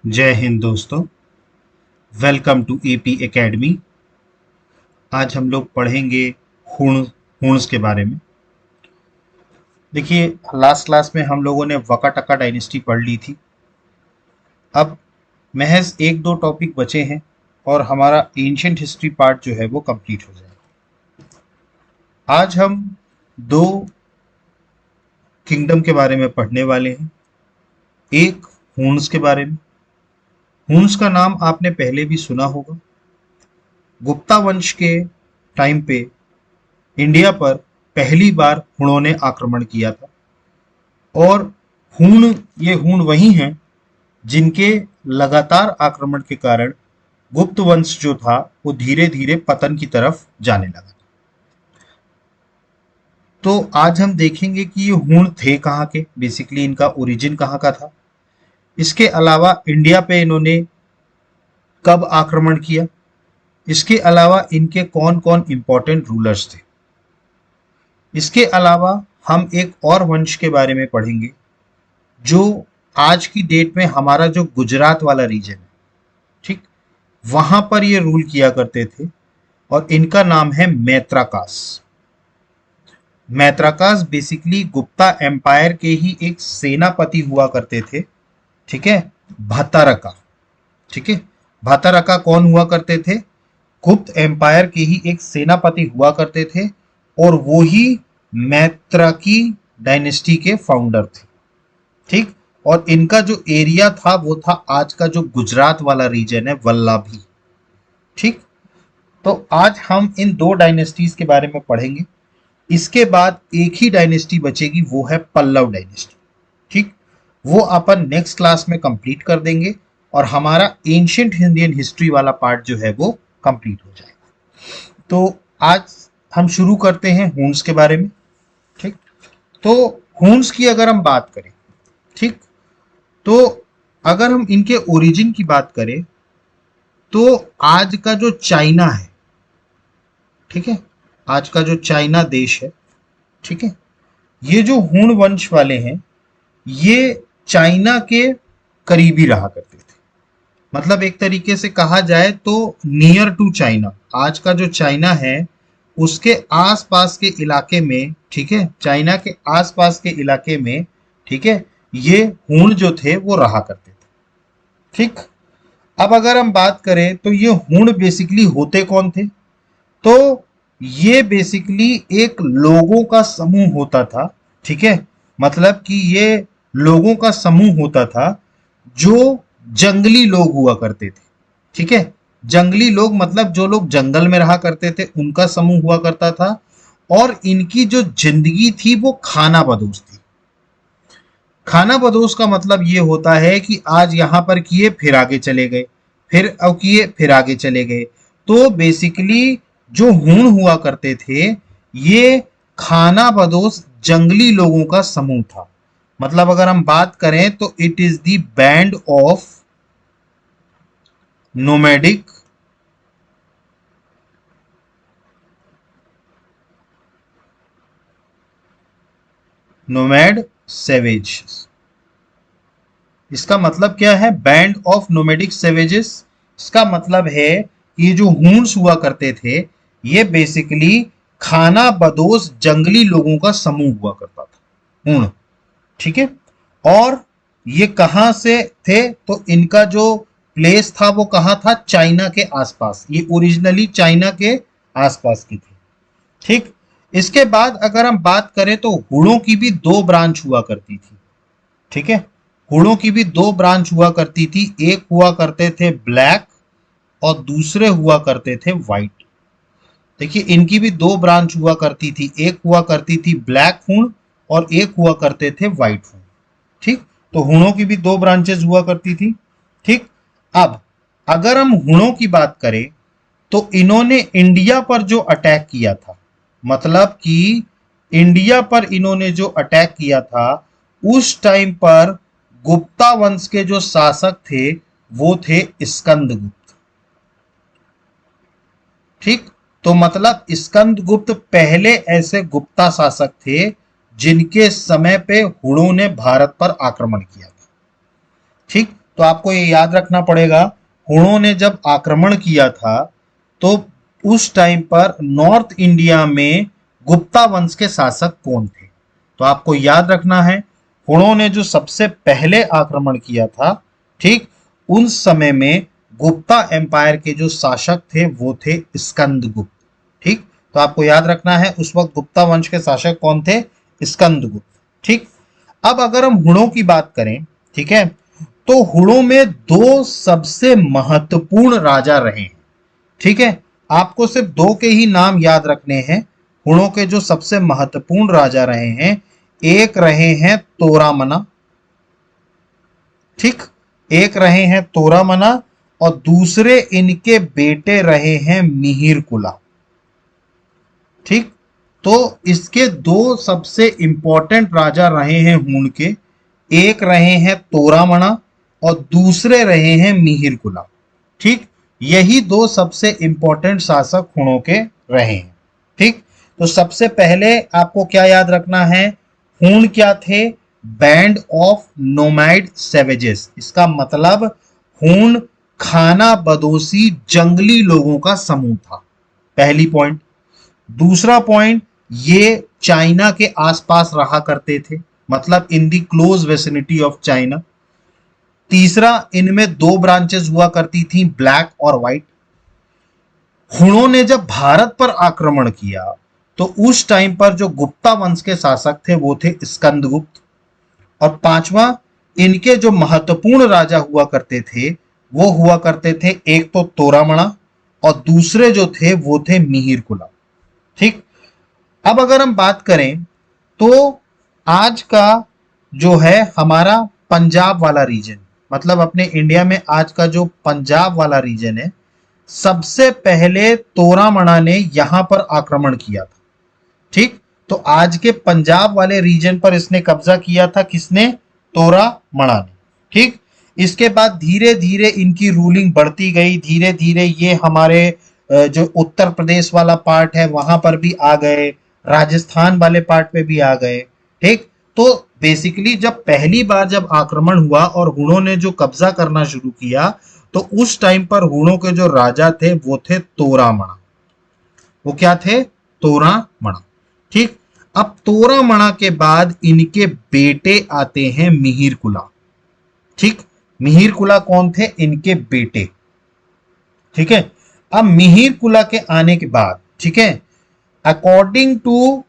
जय हिंद दोस्तों। Welcome to AP academy. आज हम लोग पढ़ेंगे हुण्स के बारे में। देखिए, लास्ट क्लास में हम लोगों ने वकाटका डायनेस्टी पढ़ ली थी। अब महज एक दो टॉपिक बचे हैं और हमारा एंशियंट हिस्ट्री पार्ट जो है वो कंप्लीट हो जाएगा। आज हम दो किंगडम के बारे में पढ़ने वाले हैं। एक हुण्स के बारे में। हुण्स का नाम आपने पहले भी सुना होगा। गुप्ता वंश के टाइम पे इंडिया पर पहली बार हुणों ने आक्रमण किया था। और ये हूण वही हैं जिनके लगातार आक्रमण के कारण गुप्त वंश जो था वो धीरे धीरे पतन की तरफ जाने लगा। तो आज हम देखेंगे कि ये हूण थे कहाँ के, बेसिकली इनका ओरिजिन कहाँ का था। इसके अलावा इंडिया पे इन्होंने कब आक्रमण किया, इसके अलावा इनके कौन कौन इंपॉर्टेंट रूलर्स थे। इसके अलावा हम एक और वंश के बारे में पढ़ेंगे जो आज की डेट में हमारा जो गुजरात वाला रीजन है, ठीक, वहां पर ये रूल किया करते थे और इनका नाम है मैत्राकास। मैत्राकास बेसिकली गुप्ता एम्पायर के ही एक सेनापति हुआ करते थे, ठीक है, भत्तारका। ठीक है, भत्तारका कौन हुआ करते थे? गुप्त एम्पायर के ही एक सेनापति हुआ करते थे और वो ही मैत्रकी डायनेस्टी के फाउंडर थे। ठीक, और इनका जो एरिया था वो था आज का जो गुजरात वाला रीजन है, वल्लभी। ठीक, तो आज हम इन दो डायनेस्टीज के बारे में पढ़ेंगे। इसके बाद एक ही डायनेस्टी बचेगी, वो है पल्लव डायनेस्टी। ठीक, वो अपन नेक्स्ट क्लास में कंप्लीट कर देंगे और हमारा एंशियंट इंडियन हिस्ट्री वाला पार्ट जो है वो कंप्लीट हो जाएगा। तो आज हम शुरू करते हैं हुण्स के बारे में। ठीक, तो हुण्स की अगर हम बात करें, ठीक, तो अगर हम इनके ओरिजिन की बात करें तो आज का जो चाइना है, ठीक है, आज का जो चाइना देश है, ठीक है, ये जो हुण वंश वाले हैं ये चाइना के करीबी रहा करते थे। मतलब एक तरीके से कहा जाए तो नियर टू चाइना, आज का जो चाइना है उसके आसपास के इलाके में, ठीक है, चाइना के आसपास के इलाके में, ठीक है, ये हुण जो थे वो रहा करते थे। ठीक, अब अगर हम बात करें तो ये हुण बेसिकली होते कौन थे? तो ये बेसिकली एक लोगों का समूह होता था। ठीक है, मतलब कि ये लोगों का समूह होता था जो जंगली लोग हुआ करते थे। ठीक है, जंगली लोग मतलब जो लोग जंगल में रहा करते थे उनका समूह हुआ करता था। और इनकी जो जिंदगी थी वो खाना बदोश थी। खाना बदोश का मतलब ये होता है कि आज यहां पर किए फिर आगे चले गए, फिर अब किए फिर आगे चले गए। तो बेसिकली जो हुण हुआ करते थे ये खाना बदोश जंगली लोगों का समूह था। मतलब अगर हम बात करें तो it is the band of nomadic nomad savage. इसका मतलब क्या है? Band of nomadic savages. इसका मतलब है ये जो हून्स हुआ करते थे ये बेसिकली खाना बदोश जंगली लोगों का समूह हुआ करता था, हूण। ठीक है, और ये कहां से थे? तो इनका जो प्लेस था वो कहां था? चाइना के आसपास। ये ओरिजिनली चाइना के आसपास की थी। ठीक, इसके बाद अगर हम बात करें तो हुणों की भी दो ब्रांच हुआ करती थी। ठीक है, हुणों की भी दो ब्रांच हुआ करती थी। एक हुआ करते थे ब्लैक और दूसरे हुआ करते थे व्हाइट। देखिए, इनकी भी दो ब्रांच हुआ करती थी। एक हुआ करती थी ब्लैक हुण और एक हुआ करते थे व्हाइट हुण। ठीक, तो हुणों की भी दो ब्रांचेस हुआ करती थी। ठीक, अब अगर हम हुणों की बात करें तो इन्होंने इंडिया पर जो अटैक किया था, मतलब कि इंडिया पर इन्होंने जो अटैक किया था उस टाइम पर गुप्ता वंश के जो शासक थे वो थे स्कंदगुप्त। ठीक, तो मतलब स्कंदगुप्त पहले ऐसे गुप्ता शासक थे जिनके समय पे हुणों ने भारत पर आक्रमण किया था। ठीक, तो आपको ये याद रखना पड़ेगा, हुणों ने जब आक्रमण किया था तो उस टाइम पर नॉर्थ इंडिया में गुप्ता वंश के शासक कौन थे। तो आपको याद रखना है, हुणों ने जो सबसे पहले आक्रमण किया था, ठीक, उस समय में गुप्ता एम्पायर के जो शासक थे वो थे स्कंदगुप्त। ठीक, तो आपको याद रखना है उस वक्त गुप्ता वंश के शासक कौन थे, स्कंदगुप्त। ठीक, अब अगर हम हुणों की बात करें, ठीक है, तो हुणों में दो सबसे महत्वपूर्ण राजा रहे हैं। ठीक है, आपको सिर्फ दो के ही नाम याद रखने हैं। हुणों के जो सबसे महत्वपूर्ण राजा रहे हैं, एक रहे हैं तोरामना, ठीक, एक रहे हैं तोरामना और दूसरे इनके बेटे रहे हैं मिहिरकुला। ठीक, तो इसके दो सबसे इंपॉर्टेंट राजा रहे हैं हुण के, एक रहे हैं तोरामना और दूसरे रहे हैं मिहिरकुला। ठीक, यही दो सबसे इंपॉर्टेंट शासक हुणों के रहे हैं। ठीक, तो सबसे पहले आपको क्या याद रखना है, हुण क्या थे, बैंड ऑफ नोमैड सेवेजेस। इसका मतलब हुण खाना बदोशी जंगली लोगों का समूह था, पहली पॉइंट। दूसरा पॉइंट, ये चाइना के आसपास रहा करते थे, मतलब इन दी क्लोज वेसिनिटी ऑफ चाइना। तीसरा, इनमें दो ब्रांचेस हुआ करती थी, ब्लैक और व्हाइट। हुणों ने जब भारत पर आक्रमण किया तो उस टाइम पर जो गुप्ता वंश के शासक थे वो थे स्कंदगुप्त। और पांचवा, इनके जो महत्वपूर्ण राजा हुआ करते थे वो हुआ करते थे, एक तो तोरामणा और दूसरे जो थे वो थे मिहिरकुला। ठीक, अब अगर हम बात करें तो आज का जो है हमारा पंजाब वाला रीजन, मतलब अपने इंडिया में आज का जो पंजाब वाला रीजन है, सबसे पहले तोरामणा ने यहां पर आक्रमण किया था। ठीक, तो आज के पंजाब वाले रीजन पर इसने कब्जा किया था, किसने, तोरामणा ने। ठीक, इसके बाद धीरे धीरे इनकी रूलिंग बढ़ती गई, धीरे धीरे ये हमारे जो उत्तर प्रदेश वाला पार्ट है वहां पर भी आ गए, राजस्थान वाले पार्ट पे भी आ गए। ठीक, तो बेसिकली जब पहली बार जब आक्रमण हुआ और हुणों ने जो कब्जा करना शुरू किया तो उस टाइम पर हुणों के जो राजा थे वो थे तोरामणा। वो क्या थे, तोरामणा। ठीक, अब तोरामणा के बाद इनके बेटे आते हैं मिहिरकुला। ठीक, मिहिरकुला कौन थे, इनके बेटे। ठीक है, अब मिहिरकुला के आने के बाद, ठीक है, अकॉर्डिंग टू,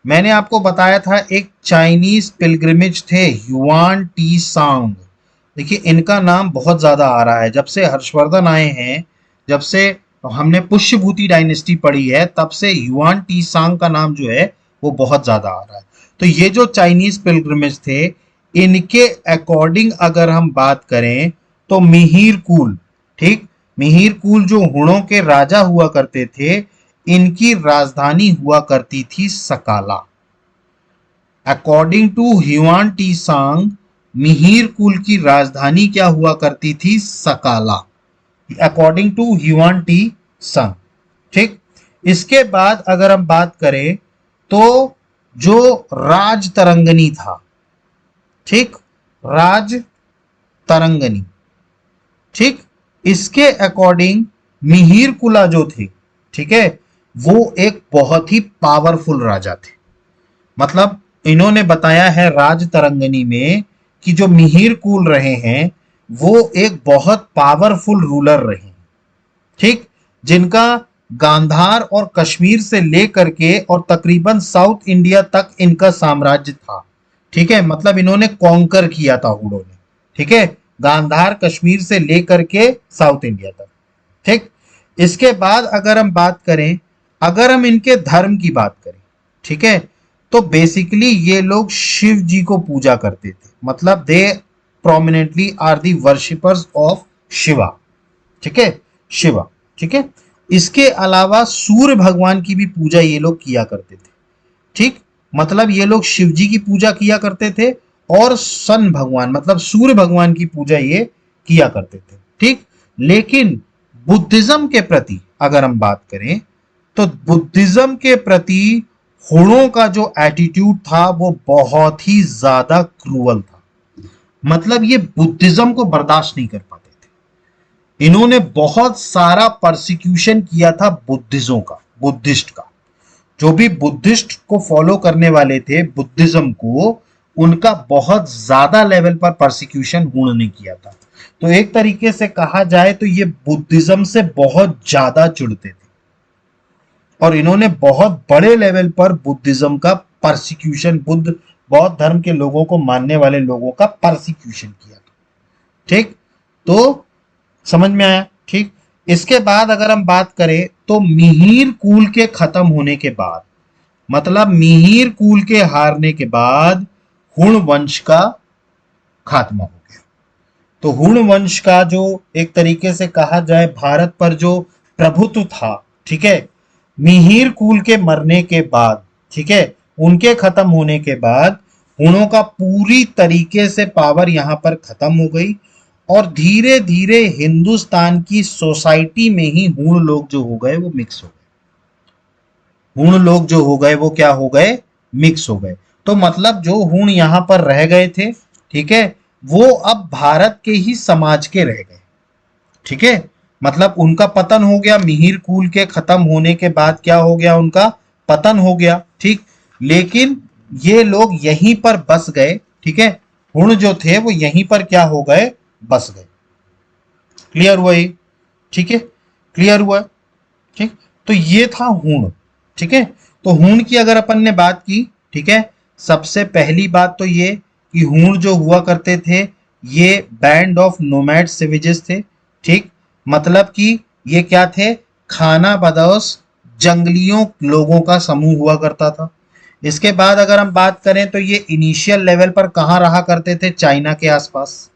मैंने आपको बताया था एक चाइनीज पिलग्रिमेज थे युआन टी सांग। देखिए इनका नाम बहुत ज्यादा आ रहा है, जब से हर्षवर्धन आए हैं, जब से हमने पुष्यभूति डायनेस्टी पढ़ी है, तब से युआन टी सांग का नाम जो है वो बहुत ज्यादा आ रहा है। तो ये जो चाइनीज पिलग्रिमेज थे, इनके अकॉर्डिंग अगर हम बात करें तो मिहिरकुल, ठीक, मिहिरकुल जो हुणों के राजा हुआ करते थे, इनकी राजधानी हुआ करती थी सकाला। अकॉर्डिंग टू ह्युआन टी सांग, मिहिरकुल की राजधानी क्या हुआ करती थी, सकाला, अकॉर्डिंग टू ह्युआन टी सांग। ठीक, इसके बाद अगर हम बात करें तो जो राज तरंगनी था, ठीक, राज तरंगनी, ठीक, इसके अकॉर्डिंग मिहिरकुला जो थे, ठीक है, वो एक बहुत ही पावरफुल राजा थे। मतलब इन्होंने बताया है राज तरंगनी में कि जो मिहिरकुल रहे हैं वो एक बहुत पावरफुल रूलर रहे हैं। ठीक, जिनका गांधार और कश्मीर से लेकर के और तकरीबन साउथ इंडिया तक इनका साम्राज्य था। ठीक है, मतलब इन्होंने कॉन्कर किया था हुणों ने। ठीक है, गांधार कश्मीर से लेकर के साउथ इंडिया तक। ठीक, इसके बाद अगर हम बात करें, अगर हम इनके धर्म की बात करें, ठीक है, तो बेसिकली ये लोग शिव जी को पूजा करते थे, मतलब they prominently are the worshippers of Shiva. ठीक है, शिवा। ठीक है, इसके अलावा सूर्य भगवान की भी पूजा ये लोग किया करते थे। ठीक, मतलब ये लोग शिव जी की पूजा किया करते थे और सन भगवान मतलब सूर्य भगवान की पूजा ये किया करते थे। ठीक, लेकिन बुद्धिज्म के प्रति अगर हम बात करें तो बुद्धिज्म के प्रति हुणों का जो एटीट्यूड था वो बहुत ही ज्यादा क्रूअल था। मतलब ये बुद्धिज्म को बर्दाश्त नहीं कर पाते थे। इन्होंने बहुत सारा परसिक्यूशन किया था बुद्धिज्मों का, बुद्धिस्ट का। जो भी बुद्धिस्ट को फॉलो करने वाले थे बुद्धिज्म को, उनका बहुत ज्यादा लेवल पर परसिक्यूशन हुण ने किया था। तो एक तरीके से कहा जाए तो ये बुद्धिज्म से बहुत ज्यादा जुड़ते थे और इन्होंने बहुत बड़े लेवल पर बुद्धिज्म का परसिक्यूशन, बौद्ध धर्म के लोगों को मानने वाले लोगों का परसिक्यूशन किया था। ठीक, तो समझ में आया। ठीक, इसके बाद अगर हम बात करें तो मिहिर कुल के खत्म होने के बाद, मतलब मिहिर कुल के हारने के बाद हुण वंश का खात्मा हो गया। तो हुण वंश का जो एक तरीके से कहा जाए भारत पर जो प्रभुत्व था, ठीक है, मिहिर कुल के मरने के बाद, ठीक है, उनके खत्म होने के बाद हुणों का पूरी तरीके से पावर यहां पर खत्म हो गई और धीरे धीरे हिंदुस्तान की सोसाइटी में ही हुण लोग जो हो गए वो मिक्स हो गए। हुण लोग जो हो गए वो क्या हो गए, मिक्स हो गए। तो मतलब जो हुण यहां पर रह गए थे, ठीक है, वो अब भारत के ही समाज के रह गए। ठीक है, मतलब उनका पतन हो गया, मिहिर कुल के खत्म होने के बाद क्या हो गया, उनका पतन हो गया। ठीक, लेकिन ये लोग यहीं पर बस गए। ठीक है, हुण जो थे वो यहीं पर क्या हो गए, बस गए। क्लियर हुआ ये? ठीक है, क्लियर हुआ। ठीक, तो ये था हुण। ठीक है, तो हुण की अगर अपन ने बात की, ठीक है, सबसे पहली बात तो ये कि हुण जो हुआ करते थे ये बैंड ऑफ नोमैड सिविजेस थे। ठीक, मतलब कि ये क्या थे, खाना बदोश जंगलियों लोगों का समूह हुआ करता था। इसके बाद अगर हम बात करें तो ये इनिशियल लेवल पर कहाँ रहा करते थे, चाइना के आसपास।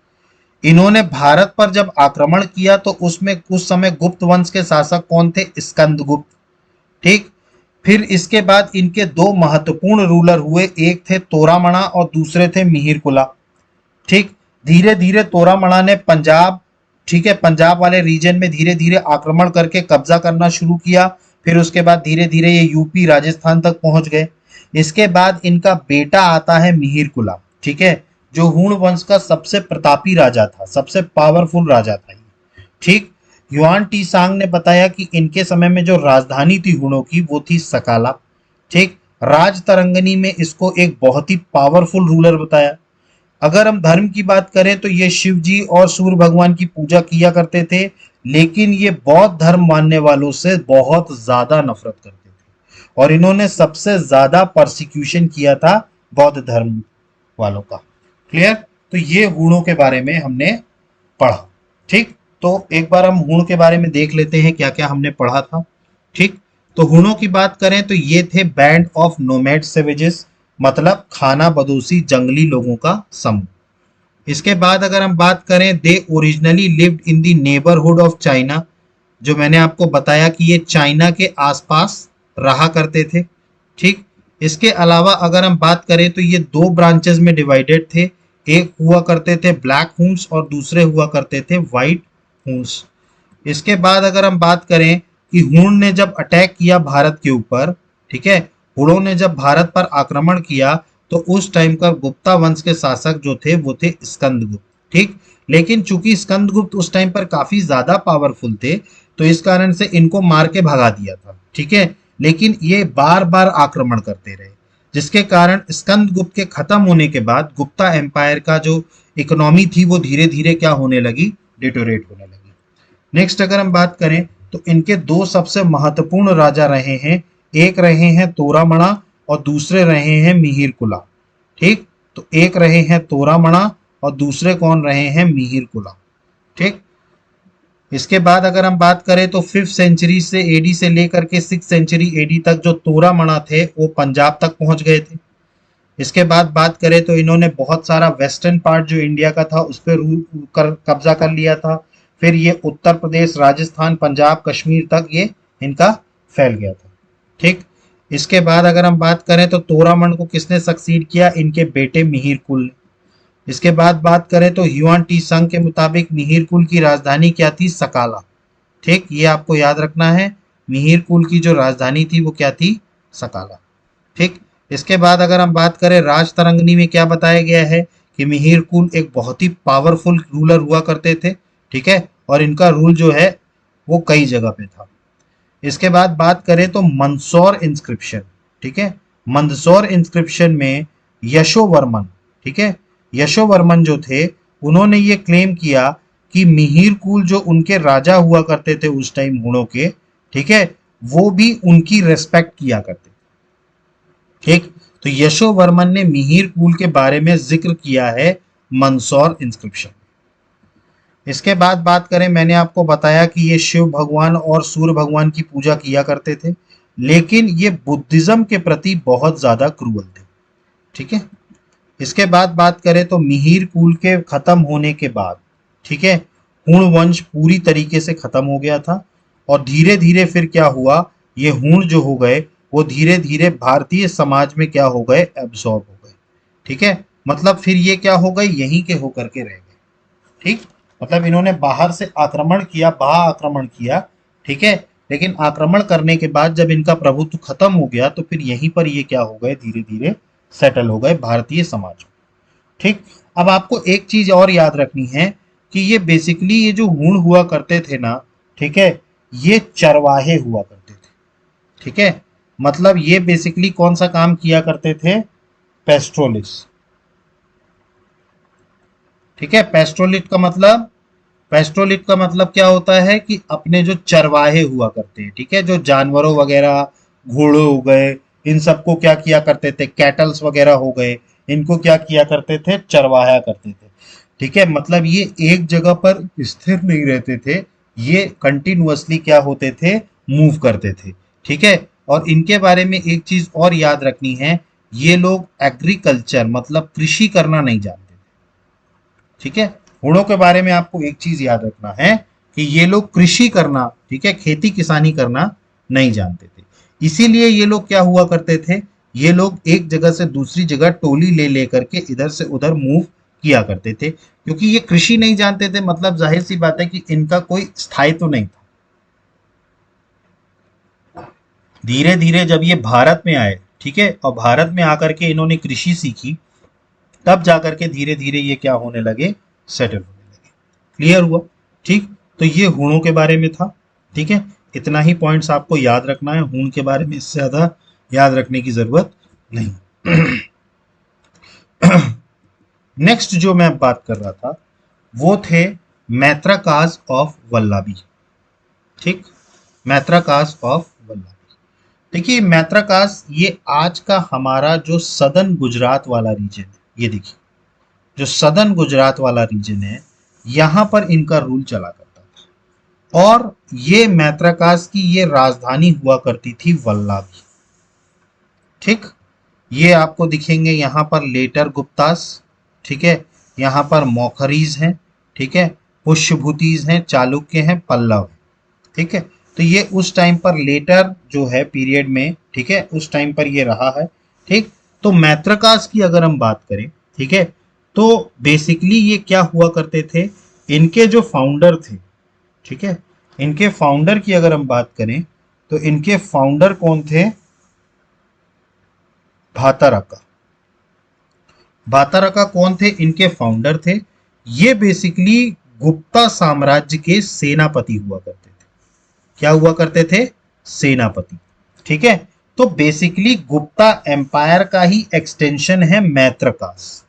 इन्होंने भारत पर जब आक्रमण किया तो उसमें उस समय गुप्त वंश के शासक कौन थे, स्कंदगुप्त। ठीक, फिर इसके बाद इनके दो महत्वपूर्ण रूलर हुए, एक थे तोरामणा और दूसरे थे मिहिरकुला। ठीक, धीरे धीरे तोरामणा ने पंजाब, ठीक है, पंजाब वाले रीजन में धीरे धीरे आक्रमण करके कब्जा करना शुरू किया। फिर उसके बाद धीरे धीरे ये यूपी राजस्थान तक पहुंच गए। इसके बाद इनका बेटा आता है मिहिरकुला, ठीक है, जो हुण वंश का सबसे प्रतापी राजा था, सबसे पावरफुल राजा था। ठीक, युआन टी सांग ने बताया कि इनके समय में जो राजधानी थी हुणों की वो थी सकाला। ठीक, राज तरंगनी में इसको एक बहुत ही पावरफुल रूलर बताया। अगर हम धर्म की बात करें तो ये शिव जी और सूर्य भगवान की पूजा किया करते थे, लेकिन ये बौद्ध धर्म मानने वालों से बहुत ज्यादा नफरत करते थे और इन्होंने सबसे ज्यादा परसिक्यूशन किया था बौद्ध धर्म वालों का। क्लियर? तो ये हुणों के बारे में हमने पढ़ा। ठीक, तो एक बार हम हुण के बारे में देख लेते हैं क्या क्या हमने पढ़ा था। ठीक, तो हुणों की बात करें तो ये थे बैंड ऑफ नोमैड सेवेजेस, मतलब खाना बदोशी जंगली लोगों का समूह। इसके बाद अगर हम बात करें, they originally lived in the neighbourhood of China, जो मैंने आपको बताया कि ये चाइना के आसपास रहा करते थे। ठीक, इसके अलावा अगर हम बात करें तो ये दो ब्रांचेस में डिवाइडेड थे, एक हुआ करते थे ब्लैक हुन्स और दूसरे हुआ करते थे व्हाइट हुन्स। इसके बाद अगर हम बात करें कि हुण ने जब अटैक किया भारत के ऊपर, ठीक है, हुणों ने जब भारत पर आक्रमण किया तो उस टाइम का गुप्ता वंश के शासक जो थे वो थे स्कंदगुप्त। ठीक, लेकिन चूंकि स्कंदगुप्त उस टाइम पर काफी ज्यादा पावरफुल थे तो इस कारण से इनको मार के भगा दिया था। ठीक है, लेकिन ये बार बार आक्रमण करते रहे, जिसके कारण स्कंदगुप्त के खत्म होने के बाद गुप्ता एम्पायर का जो इकोनॉमी थी वो धीरे धीरे क्या होने लगी, डिटोरेट होने लगी। नेक्स्ट अगर हम बात करें तो इनके दो सबसे महत्वपूर्ण राजा रहे हैं, एक रहे हैं तोरामणा और दूसरे रहे हैं मिहिरकुला। ठीक, तो एक रहे हैं तोरामणा और दूसरे कौन रहे हैं, मिहिरकुला। ठीक, इसके बाद अगर हम बात करें तो 5th सेंचुरी से एडी से लेकर के 6th सेंचुरी एडी तक जो तोरामणा थे वो पंजाब तक पहुंच गए थे। इसके बाद बात करें तो इन्होंने बहुत सारा वेस्टर्न पार्ट जो इंडिया का था उस पर कब्जा कर लिया था। फिर ये उत्तर प्रदेश, राजस्थान, पंजाब, कश्मीर तक ये इनका फैल गया था। ठीक, इसके बाद अगर हम बात करें तो तोरामन को किसने सक्सीड किया, इनके बेटे मिहिरकुल ने। इसके बाद बात करें तो ह्युआन टी संग के मुताबिक मिहिरकुल की राजधानी क्या थी, सकाला। ठीक, ये आपको याद रखना है, मिहिरकुल की जो राजधानी थी वो क्या थी, सकाला। ठीक, इसके बाद अगर हम बात करें राज तरंगनी में क्या बताया गया है कि मिहिर कुल एक बहुत ही पावरफुल रूलर हुआ करते थे, ठीक है, और इनका रूल जो है वो कई जगह पे था। इसके बाद बात करें तो मंदसौर इंस्क्रिप्शन, ठीक है, मंदसौर इंस्क्रिप्शन में यशोवर्मन, ठीक है, यशोवर्मन जो थे उन्होंने ये क्लेम किया कि मिहिर कुल जो उनके राजा हुआ करते थे उस टाइम हुणों के, ठीक है, वो भी उनकी रेस्पेक्ट किया करते थे। ठीक, तो यशोवर्मन ने मिहिर कुल के बारे में जिक्र किया है मंदसौर इंस्क्रिप्शन। इसके बाद बात करें, मैंने आपको बताया कि ये शिव भगवान और सूर्य भगवान की पूजा किया करते थे, लेकिन ये बुद्धिज्म के प्रति बहुत ज्यादा क्रूअल थे, ठीक है। इसके बाद बात करें तो मिहिर कुल के खत्म होने के बाद, ठीक है, हुण वंश पूरी तरीके से खत्म हो गया था, और धीरे धीरे फिर क्या हुआ, ये हुण जो हो गए वो धीरे धीरे भारतीय समाज में क्या हो गए, एब्सॉर्ब हो गए, ठीक है। मतलब फिर ये क्या हो गए, यहीं के होकर के रह गए, ठीक। मतलब इन्होंने बाहर से आक्रमण किया, बाह्य आक्रमण किया, ठीक है, लेकिन आक्रमण करने के बाद जब इनका प्रभुत्व खत्म हो गया तो फिर यहीं पर ये क्या हो गए, धीरे धीरे सेटल हो गए भारतीय समाज में, ठीक। अब आपको एक चीज और याद रखनी है कि ये बेसिकली ये जो हुण हुआ करते थे ना, ठीक है, ये चरवाहे हुआ करते थे, ठीक है। मतलब ये बेसिकली कौन सा काम किया करते थे, पेस्ट्रोलिस, ठीक है। पेस्ट्रोलिट का मतलब क्या होता है कि अपने जो चरवाहे हुआ करते हैं, ठीक है, जो जानवरों वगैरह, घोड़े हो गए, इन सबको क्या किया करते थे, कैटल्स वगैरह हो गए, इनको क्या किया करते थे, चरवाहा करते थे, ठीक है। मतलब ये एक जगह पर स्थिर नहीं रहते थे, ये कंटिन्यूअसली क्या होते थे, मूव करते थे, ठीक है। और इनके बारे में एक चीज और याद रखनी है, ये लोग एग्रीकल्चर मतलब कृषि करना नहीं जानते, ठीक है। हुणों के बारे में आपको एक चीज याद रखना है कि ये लोग कृषि करना, ठीक है, खेती किसानी करना नहीं जानते थे। इसीलिए ये लोग क्या हुआ करते थे, ये लोग एक जगह से दूसरी जगह टोली ले लेकर के इधर से उधर मूव किया करते थे, क्योंकि ये कृषि नहीं जानते थे, मतलब जाहिर सी बात है कि इनका कोई स्थायित्व तो नहीं था। धीरे धीरे जब ये भारत में आए, ठीक है, और भारत में आकर के इन्होंने कृषि सीखी, तब जाकर के धीरे धीरे ये क्या होने लगे, सेटल होने लगे। क्लियर हुआ, ठीक। तो ये हुणों के बारे में था, ठीक है। इतना ही पॉइंट्स आपको याद रखना है, हुण के बारे में इससे ज्यादा याद रखने की जरूरत नहीं। नेक्स्ट जो मैं बात कर रहा था वो थे मैत्रकाज ऑफ वल्लभी, ठीक, मैत्रकाज ऑफ वल्लभी। देखिए मैत्रकाज ये आज का हमारा जो सदर्न गुजरात वाला रीजन है, ये देखिए जो सदर्न गुजरात वाला रीजन है, यहां पर इनका रूल चला करता था, और ये मैत्रकाज की ये राजधानी हुआ करती थी वल्लभी, ठीक। ये आपको दिखेंगे यहाँ पर लेटर गुप्तास, ठीक है, यहाँ पर मौखरीज हैं, ठीक है, पुष्यभूतिज हैं, चालुक्य हैं, पल्लव हैं, ठीक है। तो ये उस टाइम पर लेटर जो है पीरियड में, ठीक है, उस टाइम पर ये रहा है, ठीक। तो मैत्रकाज की अगर हम बात करें, ठीक है, तो बेसिकली ये क्या हुआ करते थे, इनके जो फाउंडर थे, ठीक है, इनके फाउंडर की अगर हम बात करें तो इनके फाउंडर कौन थे, भातारका। भातारका कौन थे, इनके फाउंडर थे। ये बेसिकली गुप्ता साम्राज्य के सेनापति हुआ करते थे। क्या हुआ करते थे, सेनापति, ठीक है। तो बेसिकली गुप्ता एम्पायर का ही एक्सटेंशन है मैत्रकास,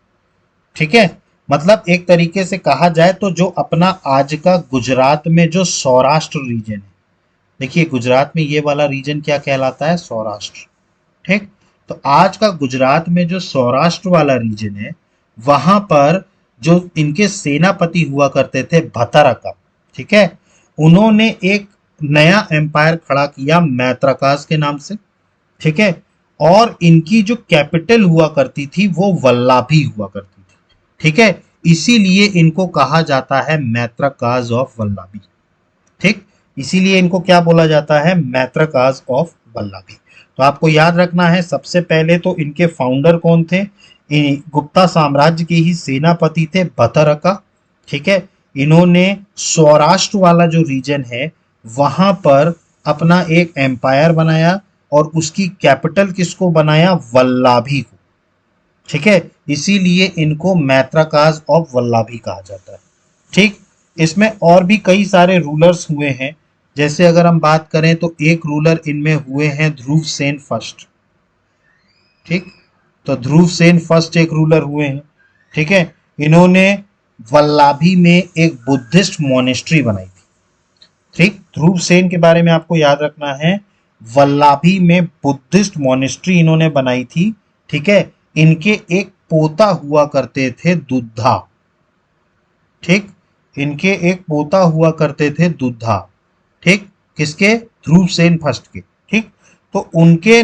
ठीक है। मतलब एक तरीके से कहा जाए तो जो अपना आज का गुजरात में जो सौराष्ट्र रीजन है, देखिए गुजरात में ये वाला रीजन क्या कहलाता है, सौराष्ट्र, ठीक। तो आज का गुजरात में जो सौराष्ट्र वाला रीजन है, वहां पर जो इनके सेनापति हुआ करते थे भतारका, ठीक है, उन्होंने एक नया एम्पायर खड़ा किया मैत्रकास के नाम से, ठीक है। और इनकी जो कैपिटल हुआ करती थी वो वल्लभी हुआ करती थी, ठीक है। इसीलिए इनको कहा जाता है मैत्रकाज ऑफ वल्लभी, ठीक। इसीलिए इनको क्या बोला जाता है, मैत्रकाज ऑफ वल्लभी। तो आपको याद रखना है, सबसे पहले तो इनके फाउंडर कौन थे, गुप्ता साम्राज्य के ही सेनापति थे भतारका, ठीक है। इन्होंने सौराष्ट्र वाला जो रीजन है वहां पर अपना एक एम्पायर बनाया, और उसकी कैपिटल किसको बनाया, वल्लभी को, ठीक है, इसीलिए इनको मैत्रकाज ऑफ वल्लभी कहा जाता है। ठीक, इसमें और भी कई सारे रूलर्स हुए हैं। जैसे अगर हम बात करें तो एक रूलर इनमें हुए हैं ध्रुव सेन फर्स्ट। ठीक, तो ध्रुव सेन फर्स्ट एक रूलर हुए हैं। ठीक है, इन्होंने वल्लभी में एक बुद्धिस्ट मोनेस्ट्री बनाई थी। ठीक, ध्रुव सेन के बारे में आपको याद रखना है, वल्लभी में बुद्धिस्ट मोनेस्ट्री इन्होंने बनाई थी। ठीक है, इनके एक पोता हुआ करते थे दुद्धा। ठीक, इनके एक पोता हुआ करते थे दुद्धा। ठीक, किसके? ध्रुव सेन फर्स्ट के। ठीक, तो उनके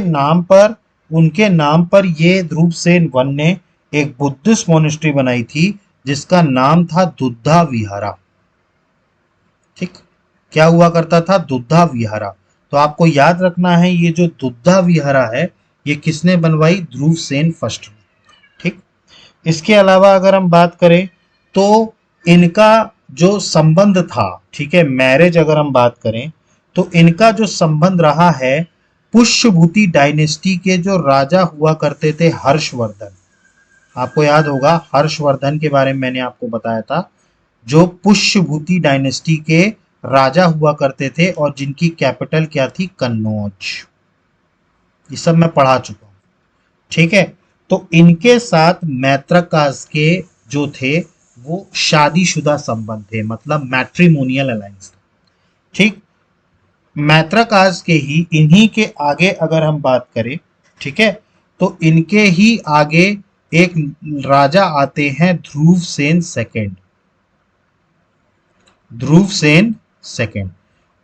नाम पर ये ध्रुव सेन वन ने एक बुद्धिस्ट मोनेस्ट्री बनाई थी जिसका नाम था दुद्धा विहारा। ठीक, क्या हुआ करता था? दुद्धा विहारा। तो आपको याद रखना है ये जो दुद्धा विहारा है ये किसने बनवाई? ध्रुव सेन फर्स्ट। ठीक, इसके अलावा अगर हम बात करें तो इनका जो संबंध था, ठीक है, मैरिज अगर हम बात करें तो इनका जो संबंध रहा है पुष्यभूति डायनेस्टी के जो राजा हुआ करते थे हर्षवर्धन। आपको याद होगा हर्षवर्धन के बारे में मैंने आपको बताया था, जो पुष्यभूति डायनेस्टी के राजा हुआ करते थे और जिनकी कैपिटल क्या थी? कन्नौज। ये सब मैं पढ़ा चुका हूं। ठीक है, तो इनके साथ मैत्रकाज के जो थे वो शादीशुदा संबंध थे, मतलब मैट्रिमोनियल अलायंस। ठीक, मैत्रकाज के ही इन्हीं के आगे अगर हम बात करें, ठीक है, तो इनके ही आगे एक राजा आते हैं ध्रुव सेन सेकेंड। ध्रुव सेन सेकेंड,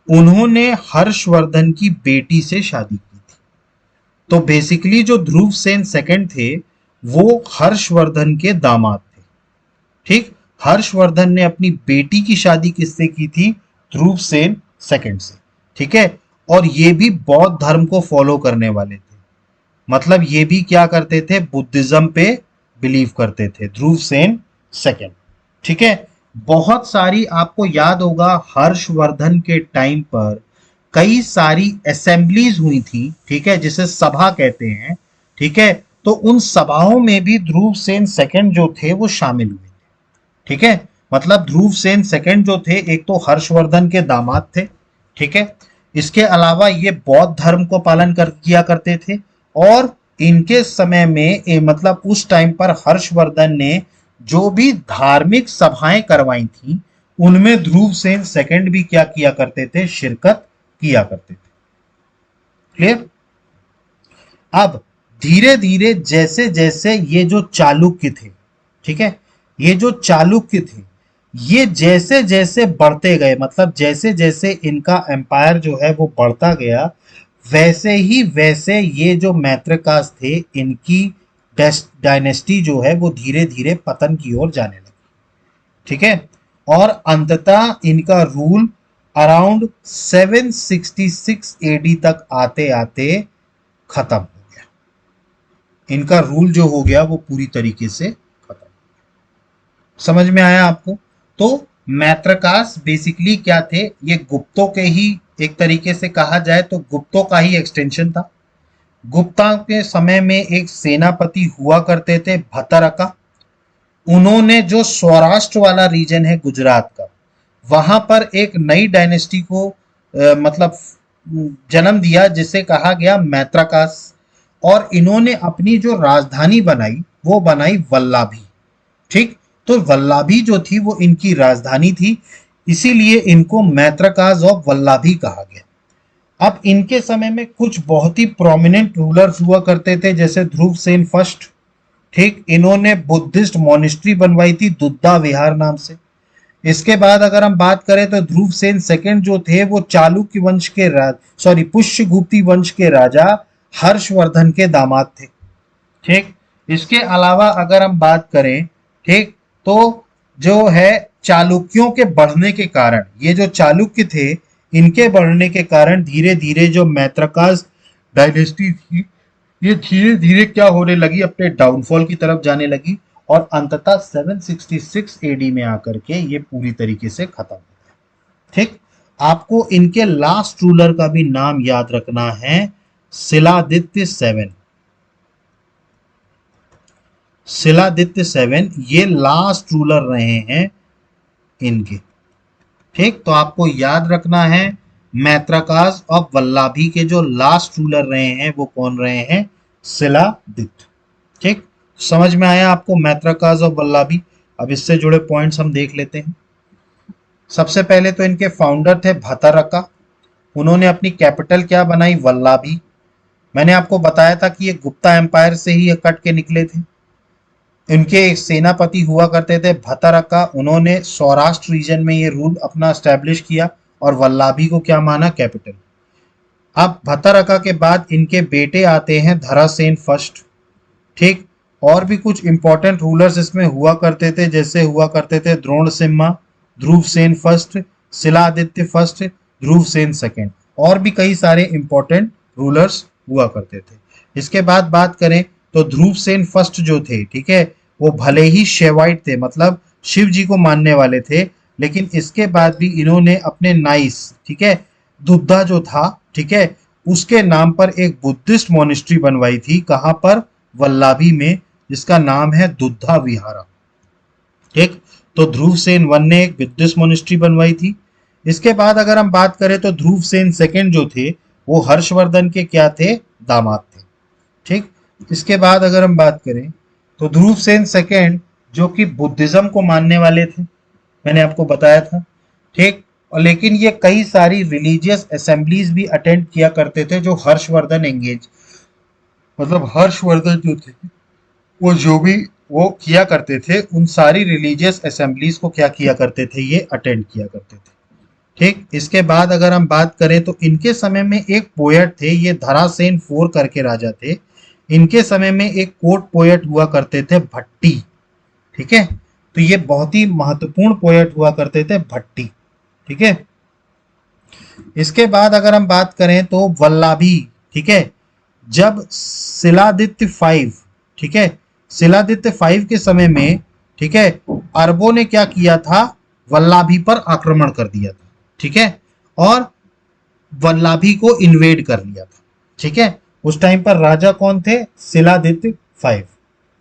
उन्होंने हर्षवर्धन की बेटी से शादी की थी। तो बेसिकली जो ध्रुव सेन सेकंड थे वो हर्षवर्धन के दामाद थे। ठीक, हर्षवर्धन ने अपनी बेटी की शादी किससे की थी? ध्रुव सेन सेकंड से। ठीक है, और ये भी बौद्ध धर्म को फॉलो करने वाले थे, मतलब ये भी क्या करते थे? बुद्धिज्म पे बिलीव करते थे, ध्रुव सेन सेकंड। ठीक है, बहुत सारी आपको याद होगा हर्षवर्धन के टाइम पर कई सारी असेंबलीज हुई थी, ठीक है, जिसे सभा कहते हैं। ठीक है, तो उन सभाओं में भी ध्रुव सेन सेकंड जो थे वो शामिल हुए थे। ठीक है, मतलब ध्रुव सेन सेकंड जो थे एक तो हर्षवर्धन के दामाद थे। ठीक है, इसके अलावा ये बौद्ध धर्म को पालन किया करते थे और इनके समय में मतलब उस टाइम पर हर्षवर्धन ने जो भी धार्मिक सभाएं करवाई थी उनमें ध्रुव सेन सेकंड भी क्या किया करते थे? शिरकत किया करते थे। क्लियर? अब धीरे धीरे जैसे जैसे ये जो चालुक्य थे, ठीक है, ये जो चालुक्य थे ये जैसे जैसे बढ़ते गए, मतलब जैसे जैसे इनका एम्पायर जो है वो बढ़ता गया, वैसे ही वैसे ये जो मैत्रकाज थे इनकी डायनेस्टी जो है वो धीरे धीरे पतन की ओर जाने लगी। ठीक है, और अंततः इनका रूल अराउंड 766 एडी तक आते आते खत्म हो गया। इनका रूल जो हो गया वो पूरी तरीके से खत्म। समझ में आया आपको? तो मैत्रकास बेसिकली क्या थे? ये गुप्तों के ही, एक तरीके से कहा जाए तो गुप्तों का ही एक्सटेंशन था। गुप्ता के समय में एक सेनापति हुआ करते थे भतरका। उन्होंने जो सौराष्ट्र वाला रीजन है गुजरात का, वहां पर एक नई डायनेस्टी को मतलब जन्म दिया जिसे कहा गया मैत्रकास। और इन्होंने अपनी जो राजधानी बनाई वो बनाई वल्लभी। ठीक, तो वल्लभी जो थी वो इनकी राजधानी थी, इसीलिए इनको मैत्रकाज ऑफ वल्लभी कहा गया। अब इनके समय में कुछ बहुत ही प्रोमिनेंट रूलर्स हुआ करते थे जैसे ध्रुव सेन फर्स्ट। ठीक, इन्होंने बुद्धिस्ट मोनेस्ट्री बनवाई थी दुद्धा विहार नाम से। इसके बाद अगर हम बात करें तो ध्रुव सेन सेकंड जो थे वो चालुक्य वंश के पुष्यगुप्ती वंश के राजा हर्षवर्धन के दामाद थे। ठीक, इसके अलावा अगर हम बात करें, ठीक, तो जो है चालुक्यों के बढ़ने के कारण, ये जो चालुक्य थे इनके बढ़ने के कारण धीरे धीरे जो मैत्रकाज डायनेस्टी थी ये धीरे धीरे क्या होने लगी? अपने डाउनफॉल की तरफ जाने लगी और अंततः 766 एडी में आकर के ये पूरी तरीके से खत्म हो गया। ठीक, आपको इनके लास्ट रूलर का भी नाम याद रखना है, शिलादित्य सेवन। शिलादित्य 7 ये लास्ट रूलर रहे हैं इनके। ठीक, तो आपको याद रखना है मैत्रकाज और वल्लाभी के जो लास्ट रूलर रहे हैं वो कौन रहे हैं? शिलादित्य। ठीक, समझ में आया आपको मैत्रकाज और वल्लाभी? अब इससे जुड़े पॉइंट्स हम देख लेते हैं। सबसे पहले तो इनके फाउंडर थे भतारका। उन्होंने अपनी कैपिटल क्या बनाई? वल्लाभी। मैंने आपको बताया था कि ये गुप्ता एम्पायर से ही ये कट के निकले थे। इनके एक सेनापति हुआ करते थे भतारका। उन्होंने सौराष्ट्र रीजन में ये रूल अपना स्टैब्लिश किया और वल्लाभी को क्या माना? कैपिटल। अब भतारका के बाद इनके बेटे आते हैं धरासेन फर्स्ट। ठीक, और भी कुछ इंपॉर्टेंट रूलर्स इसमें हुआ करते थे, जैसे हुआ करते थे Dronasimha, Dhruvasena first, Shiladitya first, Dhruvasena second, और भी कई सारे इंपॉर्टेंट रूलर्स हुआ करते थे। इसके बाद बात करें तो ध्रुवसेन फर्स्ट जो थे, ठीक है, वो भले ही शैवाइट थे, मतलब शिव जी को मानने वाले थे, लेकिन इसके बाद भी इन्होंने अपने नाइस, ठीक है, दुद्धा जो था, ठीक है, उसके नाम पर एक बुद्धिस्ट मोनेस्ट्री बनवाई थी। कहां पर? वल्लाभी में, जिसका नाम है दुद्धा विहारा। ठीक, तो ध्रुवसेन वन ने एक बुद्धिस्ट मोनेस्ट्री बनवाई थी। इसके बाद अगर हम बात करें तो ध्रुवसेन सेकंड जो थे वो हर्षवर्धन के क्या थे? दामाद थे। ठीक, इसके बाद अगर हम बात करें तो ध्रुवसेन सेकंड जो कि बुद्धिज्म को मानने वाले थे, मैंने आपको बताया था। ठीक, और लेकिन ये कई सारी रिलीजियस असेंबलीज भी अटेंड किया करते थे जो हर्षवर्धन एंगेज, मतलब हर्षवर्धन जो थे वो जो भी वो किया करते थे, उन सारी रिलीजियस असेंबलीज को क्या किया करते थे? ये अटेंड किया करते थे। ठीक, इसके बाद अगर हम बात करें तो इनके समय में एक पोएट थे, ये धरासेन 4 करके राजा थे। इनके समय में एक कोर्ट पोएट हुआ करते थे भट्टी। ठीक है, तो ये बहुत ही महत्वपूर्ण पोएट हुआ करते थे भट्टी। ठीक है, इसके बाद अगर हम बात करें तो वल्लाभी, ठीक है, जब शिलादित्य 5, ठीक है, शिलादित्य 5 के समय में, ठीक है, अरबों ने क्या किया था? वल्लाभी पर आक्रमण कर दिया था। ठीक है, और वल्लाभी को इन्वेड कर लिया था। ठीक है, उस टाइम पर राजा कौन थे? शिलादित्य 5।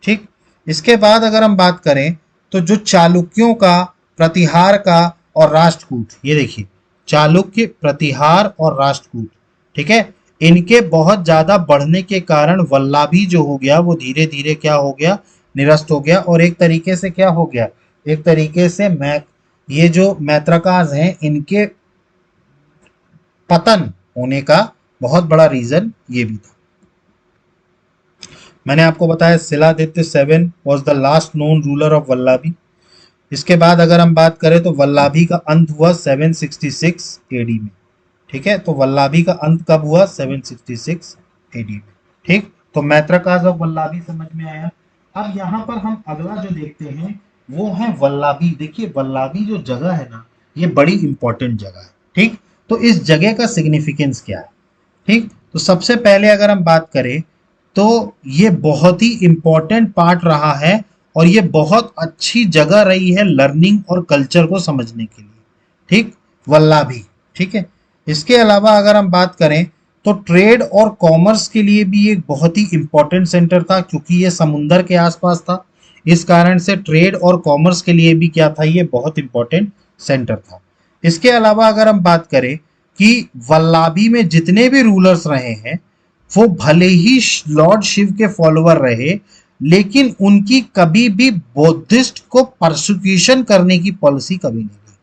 ठीक, इसके बाद अगर हम बात करें तो जो चालुक्यों का, प्रतिहार का और राष्ट्रकूट, ये देखिए चालुक्य, प्रतिहार और राष्ट्रकूट, ठीक है, इनके बहुत ज्यादा बढ़ने के कारण वल्लाभी जो हो गया वो धीरे धीरे क्या हो गया? निरस्त हो गया। और एक तरीके से क्या हो गया? एक तरीके से ये जो मैत्रकाज हैं इनके पतन होने का बहुत बड़ा रीजन ये भी था। मैंने आपको बताया Shiladitya 7 was the last known ruler of Vallabhi. इसके बाद अगर हम बात करें तो वल्लाभी का अंत हुआ 766 एडी में। ठीक है, तो वल्लाभी का अंत कब हुआ? 766 एडी में। ठीक, तो मैत्रकाज ऑफ वल्लाभी समझ में आया। अब यहाँ पर हम अगला जो देखते हैं वो है वल्लाभी। देखिए वल्लाभी जो जगह है ना, ये बड़ी इंपॉर्टेंट जगह है। ठीक, तो इस जगह का सिग्निफिकेंस क्या है? ठीक, तो सबसे पहले अगर हम बात करें तो ये बहुत ही इंपॉर्टेंट पार्ट रहा है और ये बहुत अच्छी जगह रही है लर्निंग और कल्चर को समझने के लिए। ठीक, वल्लाभी। ठीक है, इसके अलावा अगर हम बात करें तो ट्रेड और कॉमर्स के लिए भी एक बहुत ही इंपॉर्टेंट सेंटर था, क्योंकि ये समुंदर के आसपास था। इस कारण से ट्रेड और कॉमर्स के लिए भी क्या था? ये बहुत इंपॉर्टेंट सेंटर था। इसके अलावा अगर हम बात करें कि वल्लाभी में जितने भी रूलर्स रहे हैं वो भले ही लॉर्ड शिव के फॉलोअर रहे, लेकिन उनकी कभी भी बौद्धिस्ट को परसिक्यूशन करने की पॉलिसी कभी नहीं थी।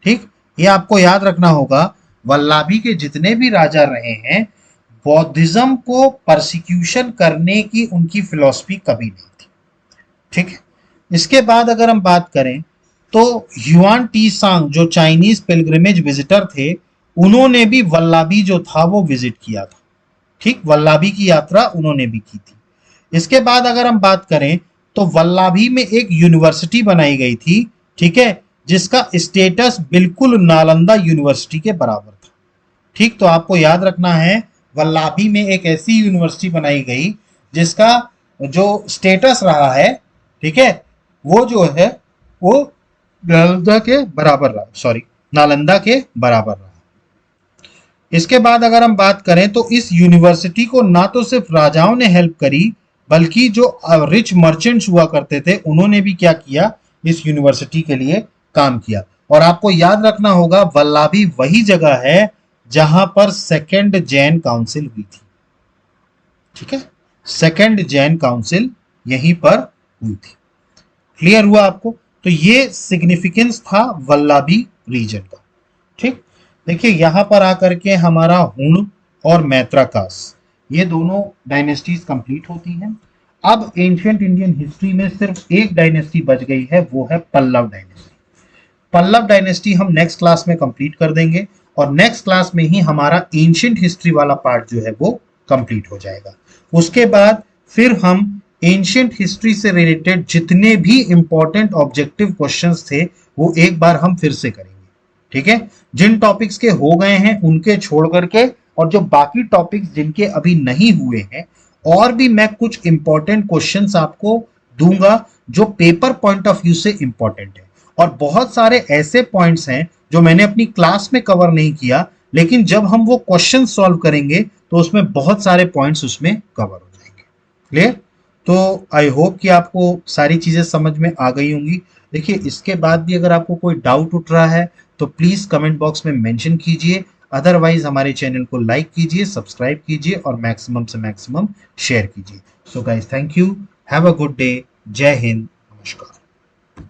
ठीक, ये आपको याद रखना होगा। वल्लाभी के जितने भी राजा रहे हैं, बौद्धिज्म को परसिक्यूशन करने की उनकी फिलॉसफी कभी नहीं थी। ठीक है, इसके बाद अगर हम बात करें तो ह्युआन टी सांग जो चाइनीज पिलग्रिमेज विजिटर थे, उन्होंने भी वल्लाभी जो था वो विजिट किया था। ठीक, वल्लाभी की यात्रा उन्होंने भी की थी। इसके बाद अगर हम बात करें तो वल्लाभी में एक यूनिवर्सिटी बनाई गई थी, ठीक है, जिसका स्टेटस बिल्कुल नालंदा यूनिवर्सिटी के बराबर था। ठीक, तो आपको याद रखना है वल्लाभी में एक ऐसी यूनिवर्सिटी बनाई गई जिसका जो स्टेटस रहा है, ठीक है, वो जो है वो नालंदा के बराबर रहा, सॉरी, नालंदा के बराबर रहा। इसके बाद अगर हम बात करें तो इस यूनिवर्सिटी को ना तो सिर्फ राजाओं ने हेल्प करी, बल्कि जो रिच मर्चेंट्स हुआ करते थे उन्होंने भी क्या किया, इस यूनिवर्सिटी के लिए काम किया। और आपको याद रखना होगा वल्लभी वही जगह है जहां पर सेकेंड जैन काउंसिल हुई थी। ठीक है, सेकेंड जैन काउंसिल यहीं पर हुई थी। क्लियर हुआ आपको? तो ये सिग्निफिकेंस था वल्लभी रीजन का। ठीक, देखिए यहां पर आकर के हमारा हुण और मैत्राकास, ये दोनों डायनेस्टीज कंप्लीट होती हैं। अब एंशियंट इंडियन हिस्ट्री में सिर्फ एक डायनेस्टी बच गई है, वो है पल्लव डायनेस्टी। पल्लव डायनेस्टी हम नेक्स्ट क्लास में कंप्लीट कर देंगे और नेक्स्ट क्लास में ही हमारा एंशियंट हिस्ट्री वाला पार्ट जो है वो कंप्लीट हो जाएगा। उसके बाद फिर हम एंशियंट हिस्ट्री से रिलेटेड जितने भी इंपॉर्टेंट ऑब्जेक्टिव क्वेश्चंस थे वो एक बार हम फिर से करेंगे। ठीक है, जिन टॉपिक्स के हो गए हैं उनके छोड़ करके, और जो बाकी टॉपिक्स जिनके अभी नहीं हुए हैं, और भी मैं कुछ इंपॉर्टेंट क्वेश्चंस आपको दूंगा जो पेपर पॉइंट ऑफ व्यू से इंपॉर्टेंट है। और बहुत सारे ऐसे पॉइंट्स हैं जो मैंने अपनी क्लास में कवर नहीं किया, लेकिन जब हम वो क्वेश्चन सॉल्व करेंगे तो उसमें बहुत सारे पॉइंट्स उसमें कवर हो जाएंगे। क्लियर? तो आई होप कि आपको सारी चीजें समझ में आ गई होंगी। देखिए इसके बाद भी अगर आपको कोई डाउट उठ रहा है तो प्लीज कमेंट बॉक्स में मेंशन कीजिए। अदरवाइज हमारे चैनल को लाइक कीजिए, सब्सक्राइब कीजिए और मैक्सिमम से मैक्सिमम शेयर कीजिए। So guys, thank you, have a good day, जय हिंद, नमस्कार।